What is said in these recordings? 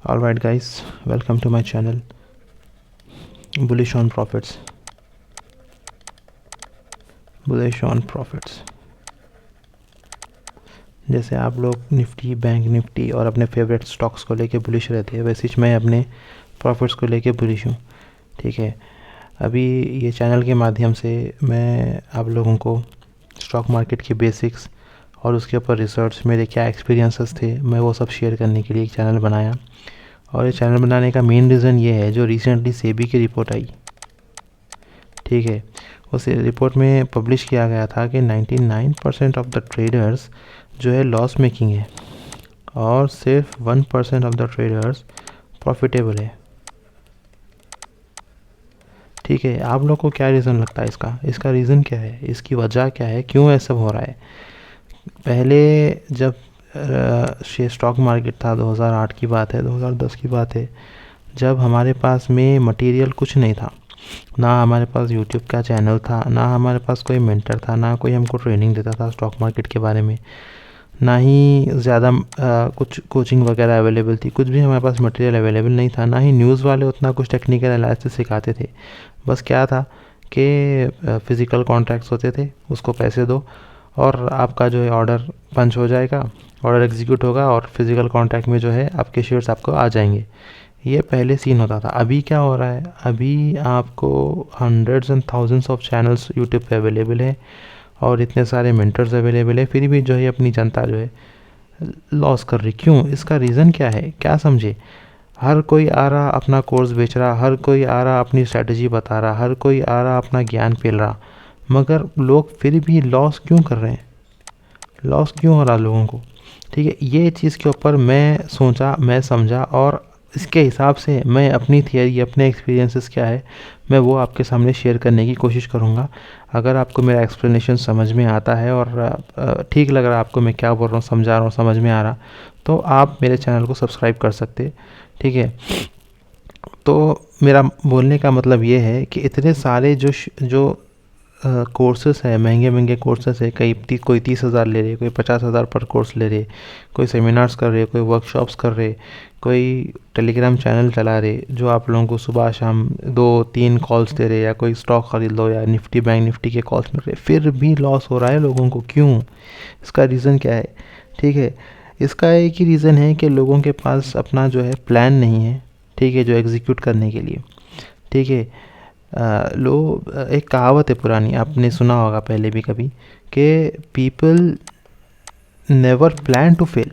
Alright guys, welcome to my channel Bullish on Profits. Bullish on Profits. जैसे आप लोग Nifty, bank Nifty और अपने फेवरेट स्टॉक्स को लेके बुलिश रहते हैं, वैसे ही मैं अपने प्रॉफिट्स को लेके बुलिश हूँ। ठीक है, अभी ये चैनल के माध्यम से मैं आप लोगों को स्टॉक मार्केट की बेसिक्स और उसके ऊपर रिसर्च, मेरे क्या एक्सपीरियंसेस थे, मैं वो सब शेयर करने के लिए एक चैनल बनाया। और ये चैनल बनाने का मेन रीज़न ये है, जो रिसेंटली सेबी की रिपोर्ट आई, ठीक है, उस रिपोर्ट में पब्लिश किया गया था कि 99% ऑफ द ट्रेडर्स जो है लॉस मेकिंग है और सिर्फ 1% ऑफ द ट्रेडर्स प्रॉफिटेबल है। ठीक है, आप लोग को क्या रीज़न लगता है इसका रीज़न क्या है, इसकी वजह क्या है, क्यों ऐसा हो रहा है? पहले जब स्टॉक मार्केट था, 2008 की बात है, 2010 की बात है, जब हमारे पास में मटेरियल कुछ नहीं था, ना हमारे पास यूट्यूब का चैनल था, ना हमारे पास कोई मेंटर था, ना कोई हमको ट्रेनिंग देता था स्टॉक मार्केट के बारे में, ना ही ज़्यादा कुछ कोचिंग वगैरह अवेलेबल थी, कुछ भी हमारे पास मटेरियल अवेलेबल नहीं था, ना ही न्यूज़ वाले उतना कुछ टेक्निकल एनालिसिस सिखाते थे। बस क्या था कि फ़िज़िकल कॉन्ट्रैक्ट्स होते थे, उसको पैसे दो और आपका जो है ऑर्डर पंच हो जाएगा, ऑर्डर एग्जीक्यूट होगा और फिज़िकल कॉन्ट्रैक्ट में जो है आपके शेयर्स आपको आ जाएंगे। ये पहले सीन होता था। अभी क्या हो रहा है, अभी आपको hundreds and thousands of channels YouTube पे अवेलेबल है और इतने सारे मेंटर्स अवेलेबल है, फिर भी जो है अपनी जनता जो है लॉस कर रही। क्यों? इसका रीज़न क्या है, क्या समझे? हर कोई आ रहा अपना कोर्स बेच रहा, हर कोई आ रहा अपनी स्ट्रैटेजी बता रहा, हर कोई आ रहा अपना ज्ञान फैल रहा, मगर लोग फिर भी लॉस क्यों कर रहे हैं? लॉस क्यों हो रहा लोगों को? ठीक है, ये चीज़ के ऊपर मैं सोचा, मैं समझा और इसके हिसाब से मैं अपनी थियरी, अपने एक्सपीरियंसेस क्या है, मैं वो आपके सामने शेयर करने की कोशिश करूँगा। अगर आपको मेरा एक्सप्लेनेशन समझ में आता है और ठीक लग रहा है आपको, मैं क्या बोल रहा हूँ, समझा रहा हूँ, समझ में आ रहा, तो आप मेरे चैनल को सब्सक्राइब कर सकते। ठीक है, तो मेरा बोलने का मतलब ये है कि इतने सारे जो कोर्सेस है, महंगे महंगे कोर्सेस है, कोई 30,000 ले रहे, कोई 50,000 पर कोर्स ले रहे, कोई सेमिनार्स कर रहे, कोई वर्कशॉप्स कर रहे, कोई टेलीग्राम चैनल चला रहे जो आप लोगों को सुबह शाम 2-3 कॉल्स दे रहे, या कोई स्टॉक खरीद लो या निफ्टी बैंक निफ्टी के कॉल्स मिल रहे, फिर भी लॉस हो रहा है लोगों को। क्यों? इसका रीज़न क्या है? ठीक है, इसका एक ही रीज़न है कि लोगों के पास अपना जो है प्लान नहीं है, ठीक है, जो एग्जीक्यूट करने के लिए। ठीक है, एक कहावत है पुरानी, आपने सुना होगा पहले भी कभी, कि people never plan to fail.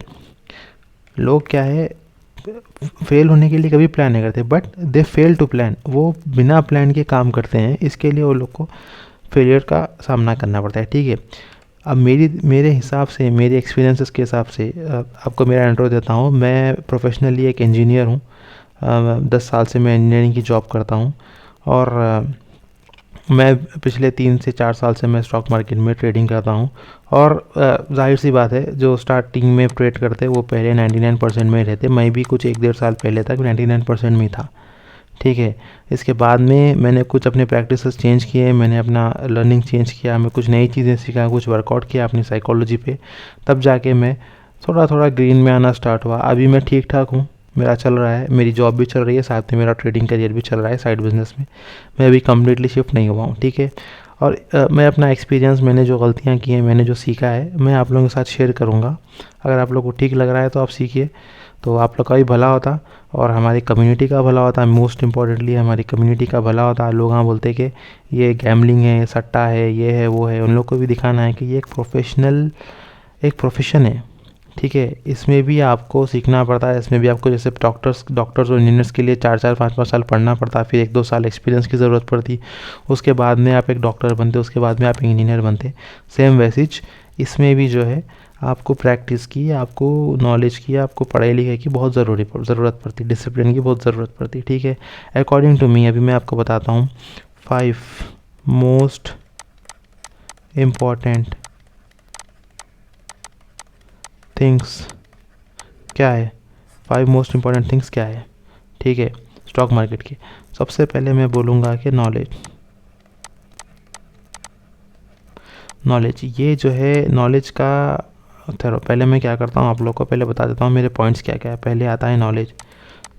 लोग क्या है, फेल होने के लिए कभी प्लान नहीं करते, but they fail to plan. वो बिना प्लान के काम करते हैं, इसके लिए वो लोग को फेलियर का सामना करना पड़ता है। ठीक है, अब मेरे हिसाब से, मेरे एक्सपीरियंसेस के हिसाब से आपको मेरा इंट्रो देता हूँ। मैं प्रोफेशनली एक इंजीनियर हूँ, 10 साल से मैं इंजीनियरिंग की जॉब करता हूँ और मैं पिछले 3 से 4 साल से मैं स्टॉक मार्केट में ट्रेडिंग करता हूँ। और जाहिर सी बात है, जो स्टार्टिंग में ट्रेड करते वो पहले 99% में रहते। मैं भी कुछ 1-1.5 साल पहले तक 99% में ही था। ठीक है, इसके बाद में मैंने कुछ अपने प्रैक्टिसेस चेंज किए, मैंने अपना लर्निंग चेंज किया, मैं कुछ नई चीज़ें सीखा, कुछ वर्कआउट किया अपनी साइकोलॉजी पे, तब जाके मैं थोड़ा थोड़ा ग्रीन में आना स्टार्ट हुआ। अभी मैं ठीक ठाक हूँ, मेरा चल रहा है, मेरी जॉब भी चल रही है, साथ में मेरा ट्रेडिंग करियर भी चल रहा है साइड बिजनेस में। मैं अभी कम्प्लीटली शिफ्ट नहीं हुआ हूँ। ठीक है, और मैं अपना एक्सपीरियंस, मैंने जो गलतियाँ की हैं, मैंने जो सीखा है, मैं आप लोगों के साथ शेयर करूँगा। अगर आप लोग को ठीक लग रहा है तो आप सीखिए, तो आप लोग का भी भला होता और हमारी कम्युनिटी का भला होता। मोस्ट इम्पॉर्टेंटली हमारी कम्युनिटी का भला होता। लोग हाँ बोलते कि ये गैम्बलिंग है, सट्टा है, ये है, वो है, उन लोग को भी दिखाना है कि ये एक प्रोफेशन है। ठीक है, इसमें भी आपको सीखना पड़ता है, इसमें भी आपको, जैसे डॉक्टर्स और इंजीनियर्स के लिए 4-4 5-5 साल पढ़ना पड़ता है, फिर 1-2 साल एक्सपीरियंस की ज़रूरत पड़ती, उसके बाद में आप एक डॉक्टर बनते, उसके बाद में आप इंजीनियर बनते। सेम वैसे इसमें भी जो है आपको प्रैक्टिस की, आपको नॉलेज की, आपको पढ़ाई लिखाई की बहुत ज़रूरत पड़ती, डिसिप्लिन की बहुत ज़रूरत पड़ती। ठीक है, अकॉर्डिंग टू मी, अभी मैं आपको बताता हूँ 5 मोस्ट इम्पॉर्टेंट थिंग्स क्या है। 5 मोस्ट इम्पॉर्टेंट थिंग्स क्या है, ठीक है, स्टॉक मार्केट की। सबसे पहले मैं बोलूँगा कि नॉलेज, ये जो है नॉलेज का, चलो पहले मैं क्या करता हूँ, आप लोग को पहले बता देता हूँ मेरे पॉइंट्स क्या क्या है। पहले आता है नॉलेज।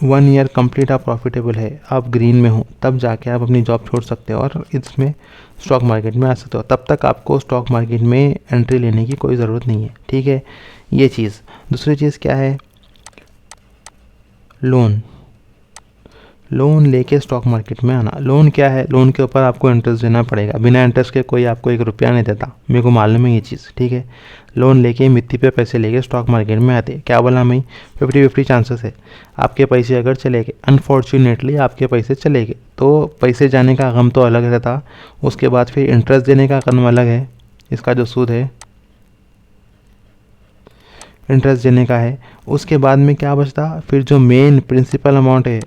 1 ईयर कंप्लीट आप प्रॉफिटेबल है, आप ग्रीन में हो, तब जाके आप अपनी जॉब छोड़ सकते हो और इसमें स्टॉक मार्केट में आ सकते हो। तब तक आपको स्टॉक मार्केट में एंट्री लेने की कोई ज़रूरत नहीं है, ठीक है। ये चीज़। दूसरी चीज़ क्या है, लोन। लोन लेके स्टॉक मार्केट में आना। लोन क्या है, लोन के ऊपर आपको इंटरेस्ट देना पड़ेगा, बिना इंटरेस्ट के कोई आपको 1 रुपया नहीं देता, मेरे को मालूम है ये चीज़, ठीक है। लोन लेके मिट्टी पे पैसे लेके स्टॉक मार्केट में आते, क्या बोला मैं, 50-50 चांसेस है आपके पैसे अगर चले गए, अनफॉर्चुनेटली आपके पैसे चले गए, तो पैसे जाने का गम तो अलग रहता, उसके बाद फिर इंटरेस्ट देने का गम अलग है, इसका जो सूद है इंटरेस्ट देने का है। उसके बाद में क्या बचता, फिर जो मेन प्रिंसिपल अमाउंट है,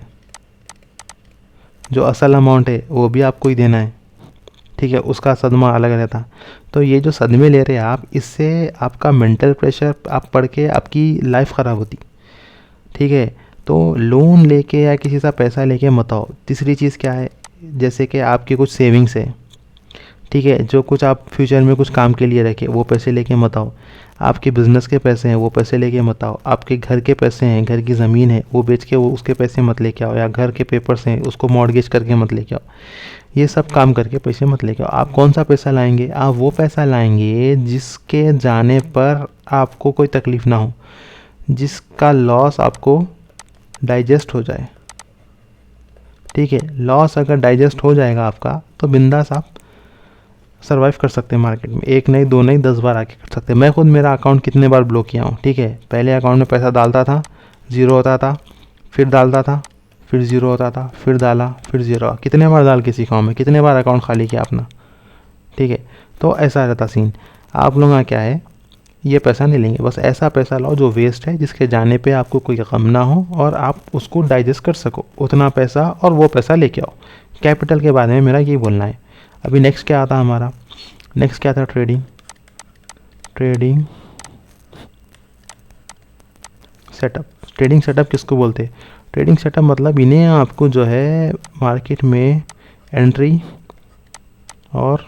जो असल अमाउंट है वो भी आपको ही देना है, ठीक है, उसका सदमा अलग रहता। तो ये जो सदमे ले रहे हैं आप, इससे आपका मेंटल प्रेशर आप पढ़ के आपकी लाइफ ख़राब होती, ठीक है। तो लोन लेके या किसी से पैसा लेके मत आओ। तीसरी चीज़ क्या है, जैसे कि आपकी कुछ सेविंग्स है, ठीक है, जो कुछ आप फ्यूचर में कुछ काम के लिए रखे, वो पैसे लेके मत आओ। आपके बिज़नेस के पैसे हैं, वो पैसे लेके मत आओ। आपके घर के पैसे हैं, घर की ज़मीन है, वो बेच के वो उसके पैसे मत लेके आओ, या घर के पेपर्स हैं उसको मॉर्गेज करके मत लेके आओ। ये सब काम करके पैसे मत लेके आओ। आप कौन सा पैसा लाएंगे, आप वो पैसा लाएंगे जिसके जाने पर आपको कोई तकलीफ़ ना हो, जिसका लॉस आपको डाइजेस्ट हो जाए, ठीक है। लॉस अगर डाइजेस्ट हो जाएगा आपका, तो बिंदास आप सर्वाइव कर सकते हैं मार्केट में। 1 नहीं 2 नहीं 10 बार आके कर सकते हैं। मैं खुद मेरा अकाउंट कितने बार ब्लॉक किया हूँ, ठीक है। पहले अकाउंट में पैसा डालता था, ज़ीरो होता था, फिर डालता था, फिर ज़ीरो होता था, फिर डाला, फिर ज़ीरो। कितने बार डाल के सीखा हूँ मैं, कितने बार अकाउंट खाली किया अपना, ठीक है। तो ऐसा रहता सीन। आप लोगों का क्या है, ये पैसा नहीं लेंगे, बस ऐसा पैसा लाओ जो वेस्ट है, जिसके जाने पे आपको कोई गम ना हो और आप उसको डाइजेस्ट कर सको, उतना पैसा, और वो पैसा लेके आओ। कैपिटल के बारे में मेरा यही बोलना है। अभी नेक्स्ट क्या आता हमारा, नेक्स्ट क्या था, trading. Trading setup. Trading setup किसको बोलते हैं, ट्रेडिंग सेटअप मतलब इन्हें आपको जो है मार्केट में एंट्री और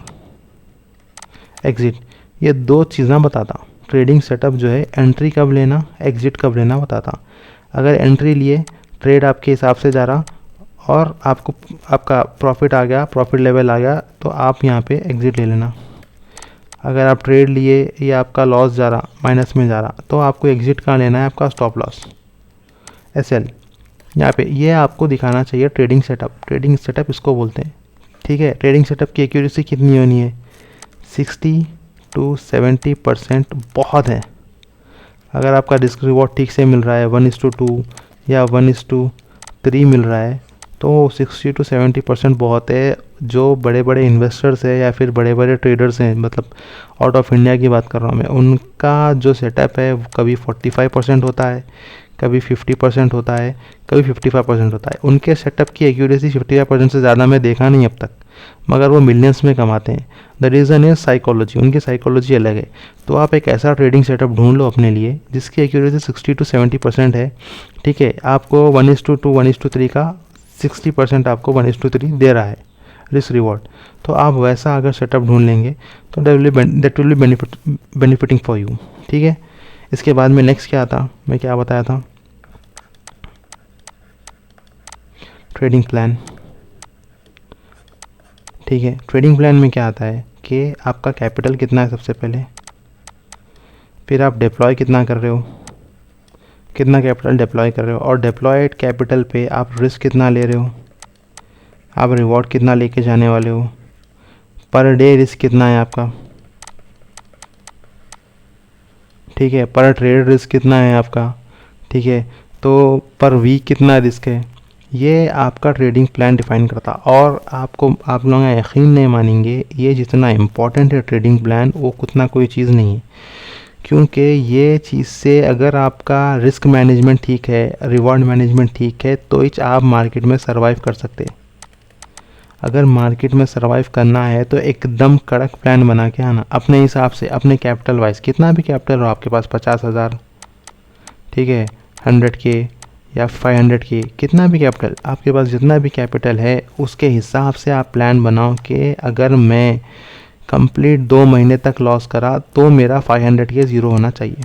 एग्ज़िट, ये 2 चीज़ें बताता। ट्रेडिंग सेटअप जो है एंट्री कब लेना, एग्ज़िट कब लेना बताता। अगर एंट्री लिए, ट्रेड आपके हिसाब से जा रहा और आपको आपका प्रॉफिट आ गया, प्रॉफिट लेवल आ गया, तो आप यहाँ पे एग्ज़िट ले लेना। अगर आप ट्रेड लिए, ये आपका लॉस जा रहा, माइनस में जा रहा, तो आपको एग्ज़िट कहाँ लेना है, आपका स्टॉप लॉस, SL यहाँ पे। ये आपको दिखाना चाहिए ट्रेडिंग सेटअप। ट्रेडिंग सेटअप इसको बोलते हैं, ठीक है। ट्रेडिंग सेटअप की एक्यूरेसी कितनी होनी है, 60 to 70% बहुत है। अगर आपका रिस्क रिवॉर्ड ठीक से मिल रहा है, 1:2 या 1:3 मिल रहा है, तो 60 to 70% बहुत है। जो बड़े बड़े इन्वेस्टर्स हैं या फिर बड़े बड़े ट्रेडर्स हैं, मतलब आउट ऑफ इंडिया की बात कर रहा हूँ मैं, उनका जो सेटअप है कभी 45% होता है, कभी 50% होता है, कभी 55% होता है। उनके सेटअप की एक्यूरेसी 55% से ज़्यादा मैं देखा नहीं अब तक, मगर वो मिलियंस में कमाते हैं। द रीज़न इज़ साइकोलॉजी, उनकी साइकोलॉजी अलग है। तो आप एक ऐसा ट्रेडिंग सेटअप ढूंढ लो अपने लिए जिसकी एक्यूरेसी 60 to 70% है, ठीक है। आपको 1:2 1:3 का 60% आपको 1:3 दे रहा है रिस्क रिवॉर्ड। तो आप वैसा अगर सेटअप ढूंढ लेंगे तो that will be benefiting for you, ठीक है। इसके बाद में नेक्स्ट क्या आता, मैं क्या बताया था, ट्रेडिंग प्लान, ठीक है। ट्रेडिंग प्लान में क्या आता है कि आपका कैपिटल कितना है सबसे पहले, फिर आप डिप्लॉय कितना कर रहे हो, कितना कैपिटल डिप्लॉय कर रहे हो, और डिप्लॉयड कैपिटल पे आप रिस्क कितना ले रहे हो, आप रिवॉर्ड कितना लेके जाने वाले हो, पर डे रिस्क कितना है आपका, ठीक है, पर ट्रेड रिस्क कितना है आपका, ठीक है, तो पर वीक कितना रिस्क है। ये आपका ट्रेडिंग प्लान डिफाइन करता। और आपको, आप लोग यकीन नहीं मानेंगे, ये जितना इम्पोर्टेंट है ट्रेडिंग प्लान, वो उतना कोई चीज़ नहीं है। क्योंकि ये चीज़ से अगर आपका रिस्क मैनेजमेंट ठीक है, रिवॉर्ड मैनेजमेंट ठीक है, तो इच आप मार्केट में सर्वाइव कर सकते हैं। अगर मार्केट में सर्वाइव करना है तो एकदम कड़क प्लान बना के आना अपने हिसाब से, अपने कैपिटल वाइज। कितना भी कैपिटल हो आपके पास, 50,000, ठीक है, 100K या 500K, कितना भी कैपिटल आपके पास, जितना भी कैपिटल है उसके हिसाब से आप प्लान बनाओ कि अगर मैं कंप्लीट 2 महीने तक लॉस करा तो मेरा 500K ज़ीरो होना चाहिए।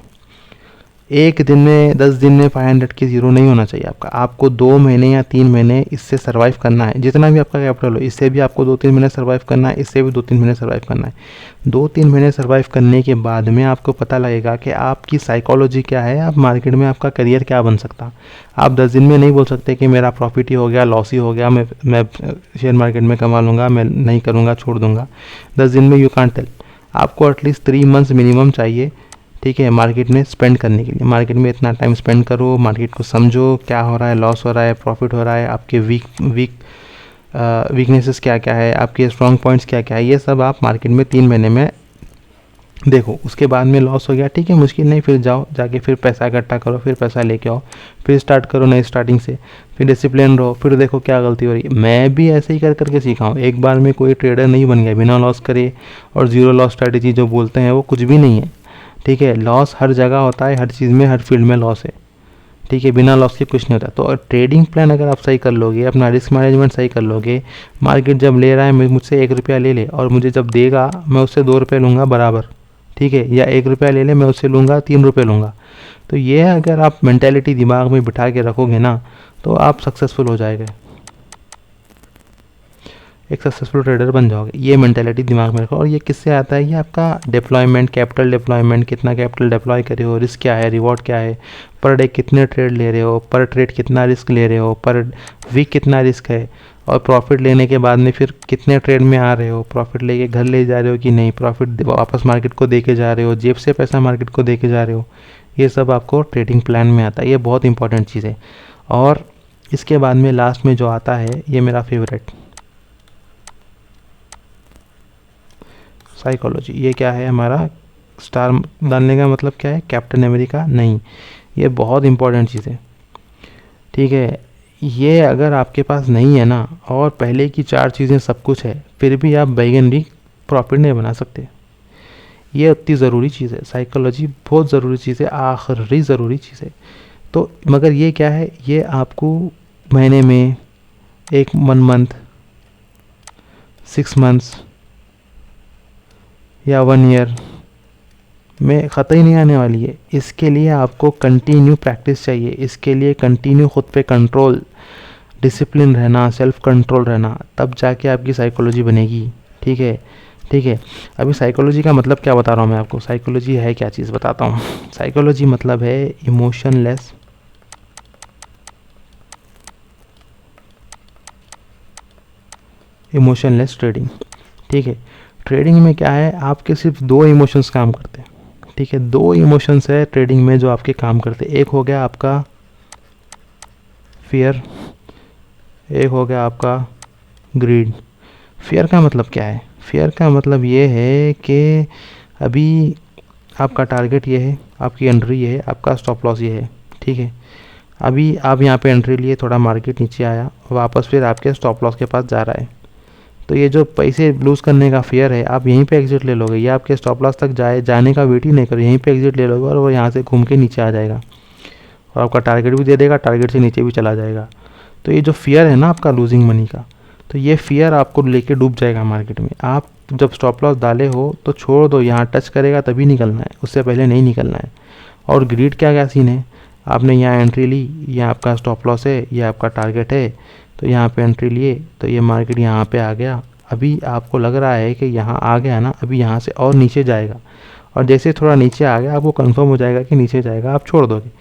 एक दिन में 10 दिन में 500 की ज़ीरो नहीं होना चाहिए आपका। आपको 2 महीने या 3 महीने इससे सर्वाइव करना है। जितना भी आपका कैपिटल हो, इससे भी आपको 2-3 महीने सर्वाइव करना है, इससे भी 2-3 महीने सर्वाइव करना है। 2-3 महीने सर्वाइव करने के बाद में आपको पता लगेगा कि आपकी साइकोलॉजी क्या है, आप मार्केट में आपका करियर क्या बन सकता। आप 10 दिन में नहीं बोल सकते कि मेरा प्रॉफिट ही हो गया, लॉस ही हो गया, मैं शेयर मार्केट में कमा लूँगा, मैं नहीं करूँगा, छोड़ दूँगा। 10 दिन में यू कांट टेल। आपको एटलीस्ट 3 मंथ्स मिनिमम चाहिए, ठीक है, मार्केट में स्पेंड करने के लिए। मार्केट में इतना टाइम स्पेंड करो, मार्केट को समझो, क्या हो रहा है, लॉस हो रहा है, प्रॉफिट हो रहा है, आपके वीकनेसेस क्या क्या है, आपके स्ट्रॉन्ग पॉइंट्स क्या क्या है, ये सब आप मार्केट में 3 महीने में देखो। उसके बाद में लॉस हो गया, ठीक है, मुश्किल नहीं, फिर जाओ जाके फिर पैसा इकट्ठा करो, फिर पैसा लेके आओ, फिर स्टार्ट करो नई स्टार्टिंग से, फिर डिसिप्लिन रहो, फिर देखो क्या गलती हो रही है। मैं भी ऐसे ही कर करके सीखा हूँ। एक बार में कोई ट्रेडर नहीं बन गया बिना लॉस करे। और ज़ीरो लॉस स्ट्रैटेजी जो बोलते हैं वो कुछ भी नहीं है, ठीक है। लॉस हर जगह होता है, हर चीज़ में, हर फील्ड में लॉस है, ठीक है। बिना लॉस के कुछ नहीं होता। तो ट्रेडिंग प्लान अगर आप सही कर लोगे, अपना रिस्क मैनेजमेंट सही कर लोगे, मार्केट जब ले रहा है मुझसे 1 रुपया ले ले और मुझे जब देगा मैं उससे 2 रुपये लूँगा बराबर, ठीक है, या 1 रुपया ले ले मैं उससे लूँगा 3 रुपये लूँगा। तो ये अगर आप मेंटेलिटी दिमाग में बिठा के रखोगे ना, तो आप सक्सेसफुल हो जाएंगे, एक सक्सेसफुल ट्रेडर बन जाओगे। ये मेंटेलिटी दिमाग में रखो। और ये किससे आता है? ये आपका डिप्लॉयमेंट, कैपिटल डिप्लॉयमेंट, कितना कैपिटल डिप्लॉय करे हो, रिस्क क्या है, रिवॉर्ड क्या है, पर डे कितने ट्रेड ले रहे हो, पर ट्रेड कितना रिस्क ले रहे हो, पर वीक कितना रिस्क है, और प्रॉफिट लेने के बाद में फिर कितने ट्रेड में आ रहे हो, प्रॉफिट लेके घर ले जा रहे हो कि नहीं, प्रॉफिट वापस मार्केट को दे के जा रहे हो, जेब से पैसा मार्केट को दे के जा रहे हो। ये सब आपको ट्रेडिंग प्लान में आता है। ये बहुत इंपॉर्टेंट चीज़ है। और इसके बाद में लास्ट में जो आता है, ये मेरा फेवरेट, साइकोलॉजी। ये क्या है हमारा? स्टार डालने का मतलब क्या है? कैप्टन अमेरिका नहीं, ये बहुत इंपॉर्टेंट चीज़ है, ठीक है। ये अगर आपके पास नहीं है ना, और पहले की 4 चीज़ें सब कुछ है, फिर भी आप बैगन भी प्रॉफिट नहीं बना सकते। ये उतनी ज़रूरी चीज़ है, साइकोलॉजी बहुत ज़रूरी चीज़ है, आखिरी ज़रूरी चीज़ है। तो मगर ये क्या है? ये आपको महीने में 1 मंथ, 6 मंथ्स या 1 ईयर में ख़त्म ही नहीं आने वाली है। इसके लिए आपको कंटिन्यू प्रैक्टिस चाहिए, इसके लिए कंटिन्यू खुद पे कंट्रोल, डिसिप्लिन रहना, सेल्फ कंट्रोल रहना, तब जाके आपकी साइकोलॉजी बनेगी, ठीक है, ठीक है। अभी साइकोलॉजी का मतलब क्या बता रहा हूँ मैं आपको। साइकोलॉजी है क्या चीज़ बताता हूँ। साइकोलॉजी मतलब है इमोशनलेस ट्रेडिंग, ठीक है। ट्रेडिंग में क्या है? आपके सिर्फ 2 इमोशंस काम करते हैं, ठीक है। 2 इमोशंस है ट्रेडिंग में जो आपके काम करते हैं। एक हो गया आपका फियर, एक हो गया आपका ग्रीड। फियर का मतलब क्या है? फियर का मतलब ये है कि अभी आपका टारगेट ये है, आपकी एंट्री ये है, आपका स्टॉप लॉस ये है, ठीक है। अभी आप यहाँ पे एंट्री लिए, थोड़ा मार्केट नीचे आया, वापस फिर आपके स्टॉप लॉस के पास जा रहा है। तो ये जो पैसे लूज़ करने का फियर है, आप यहीं पे एग्जिट ले लोगे, या आपके स्टॉप लॉस तक जाने का वेट ही नहीं करो, यहीं पे एग्जिट ले लोगे और वो यहाँ से घूम के नीचे आ जाएगा और आपका टारगेट भी दे देगा, टारगेट से नीचे भी चला जाएगा। तो ये जो फियर है ना आपका लूजिंग मनी का, तो ये फियर आपको लेके डूब जाएगा मार्केट में। आप जब स्टॉप लॉस डाले हो तो छोड़ दो, यहाँ टच करेगा तभी निकलना है, उससे पहले नहीं निकलना है। और ग्रीड क्या क्या सीन है? आपने यहाँ एंट्री ली, ये आपका स्टॉप लॉस है, ये आपका टारगेट है, तो यहाँ पे एंट्री लिए, तो ये मार्केट यहाँ पे आ गया। अभी आपको लग रहा है कि यहाँ आ गया ना, अभी यहाँ से और नीचे जाएगा, और जैसे थोड़ा नीचे आ गया आपको कंफर्म हो जाएगा कि नीचे जाएगा, आप छोड़ दोगे।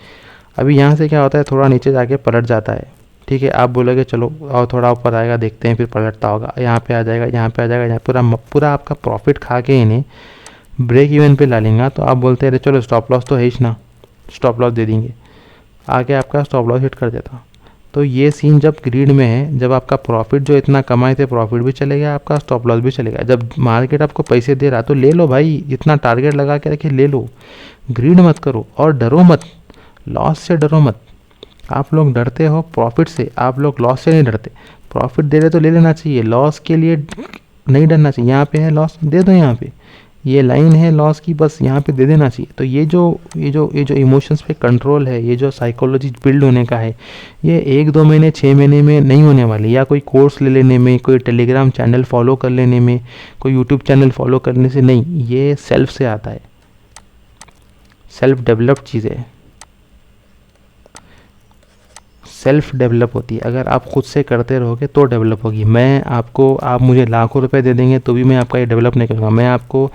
अभी यहाँ से क्या होता है? थोड़ा नीचे जाके पलट जाता है, ठीक है। आप बोलोगे चलो और थोड़ा ऊपर आएगा, देखते हैं, फिर पलटता होगा, यहाँ पे आ जाएगा, यहाँ पे आ जाएगा, यहाँ पूरा आपका प्रॉफिट खा के इन्हें ब्रेक इवन पे ला लेंगे। तो आप बोलते हैं चलो स्टॉप लॉस तो है ही ना, स्टॉप लॉस दे देंगे, आगे आपका स्टॉप लॉस हिट कर देता। तो ये सीन जब ग्रीड में है, जब आपका प्रॉफिट जो इतना कमाए थे, प्रॉफिट भी चलेगा, आपका स्टॉप लॉस भी चलेगा। जब मार्केट आपको पैसे दे रहा तो ले लो भाई, इतना टारगेट लगा के रखे, ले लो, ग्रीड मत करो और डरो मत, लॉस से डरो मत। आप लोग डरते हो प्रॉफिट से, आप लोग लॉस से नहीं डरते। प्रॉफिट दे रहे तो ले लेना चाहिए, लॉस के लिए नहीं डरना चाहिए। यहाँ पे है लॉस, दे दो, यहाँ पे ये लाइन है लॉस की, बस यहाँ पे दे देना चाहिए। तो ये जो इमोशंस पे कंट्रोल है, ये जो साइकोलॉजी बिल्ड होने का है, ये 1-2 महीने 6 महीने में नहीं होने वाली, या कोई कोर्स ले लेने में, कोई टेलीग्राम चैनल फॉलो कर लेने में, कोई यूट्यूब चैनल फॉलो करने से नहीं, ये सेल्फ से आता है, सेल्फ डेवलप्ड चीज़ है, सेल्फ डेवलप होती है। अगर आप खुद से करते रहोगे तो डेवलप होगी। आप मुझे लाखों रुपए दे देंगे तो भी मैं आपका ये डेवलप नहीं करूँगा। मैं आपको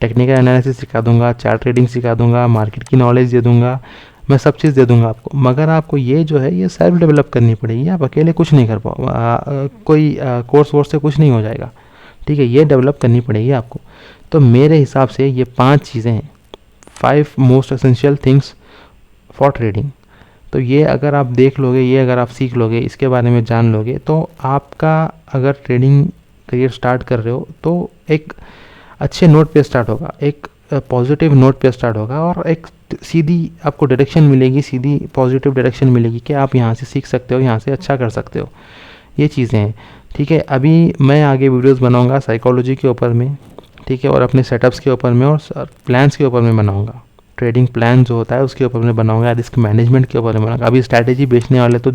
टेक्निकल एनालिसिस सिखा दूंगा, चार्ट ट्रेडिंग सिखा दूंगा, मार्केट की नॉलेज दे दूंगा, मैं सब चीज़ दे दूंगा आपको, मगर आपको ये जो है ये सेल्फ डेवलप करनी पड़ेगी। आप अकेले कुछ नहीं कर पाओ, कोई कोर्स वोर्स से कुछ नहीं हो जाएगा, ठीक है। ये डेवलप करनी पड़ेगी आपको। तो मेरे हिसाब से ये 5 चीज़ें हैं, 5 most essential things for trading. तो ये अगर आप देख लोगे, ये अगर आप सीख लोगे, इसके बारे में जान लोगे, तो आपका अगर ट्रेडिंग करियर स्टार्ट कर रहे हो तो एक अच्छे नोट पे स्टार्ट होगा, एक पॉजिटिव नोट पे स्टार्ट होगा, और एक सीधी आपको डायरेक्शन मिलेगी, सीधी पॉजिटिव डायरेक्शन मिलेगी कि आप यहाँ से सीख सकते हो, यहाँ से अच्छा कर सकते हो। ये चीज़ें हैं, ठीक है। अभी मैं आगे वीडियोस बनाऊंगा साइकोलॉजी के ऊपर में, ठीक है, और अपने सेटअप्स के ऊपर में और प्लान्स के ऊपर में बनाऊंगा। ट्रेडिंग प्लान जो होता है उसके ऊपर में बनाऊंगा, रिस्क मैनेजमेंट के ऊपर में बनाऊंगा। अभी स्ट्रैटेजी बेचने वाले तो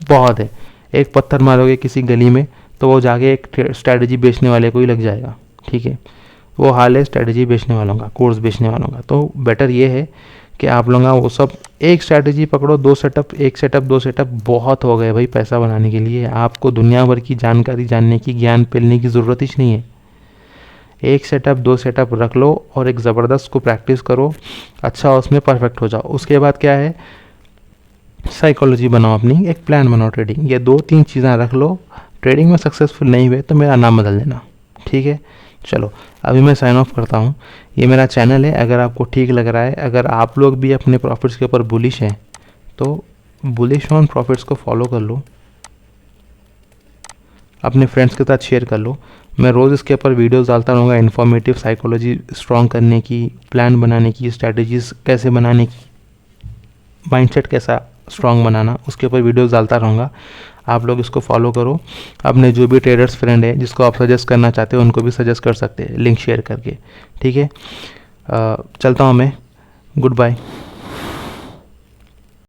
बहुत है, एक पत्थर मारोगे किसी गली में तो वो जाके एक स्ट्रैटेजी बेचने वाले को ही लग जाएगा, ठीक है। वो हाल है स्ट्रैटेजी बेचने वालों का, कोर्स बेचने वालों का। तो बेटर ये है कि आप लोग वो सब एक स्ट्रैटेजी पकड़ो, 2 सेटअप, 1 सेटअप 2 सेटअप बहुत हो गए भाई पैसा बनाने के लिए। आपको दुनिया भर की जानकारी जानने की, ज्ञान पेलने की ज़रूरत ही नहीं है। 1 सेटअप 2 सेटअप रख लो और एक ज़बरदस्त को प्रैक्टिस करो, अच्छा उसमें परफेक्ट हो जाओ। उसके बाद क्या है, साइकोलॉजी बनाओ अपनी, एक प्लान बनाओ ट्रेडिंग। ये 2-3 चीज़ें रख लो। ट्रेडिंग में सक्सेसफुल नहीं हुए तो मेरा नाम बदल देना, ठीक है। चलो अभी मैं साइन ऑफ करता हूँ। ये मेरा चैनल है, अगर आपको ठीक लग रहा है, अगर आप लोग भी अपने प्रॉफिट्स के ऊपर बुलिश हैं तो बुलिश ऑन प्रॉफिट्स को फॉलो कर लो, अपने फ्रेंड्स के साथ शेयर कर लो। मैं रोज़ इसके ऊपर वीडियोस डालता रहूँगा, इन्फॉर्मेटिव, साइकोलॉजी स्ट्रॉन्ग करने की, प्लान बनाने की, स्ट्रैटेजीज कैसे बनाने की, माइंडसेट कैसा स्ट्रॉन्ग बनाना, उसके ऊपर वीडियोस डालता रहूँगा। आप लोग इसको फॉलो करो। अपने जो भी ट्रेडर्स फ्रेंड है जिसको आप सजेस्ट करना चाहते हो उनको भी सजेस्ट कर सकते हैं लिंक शेयर करके, ठीक है। चलता हूँ मैं, गुड बाय।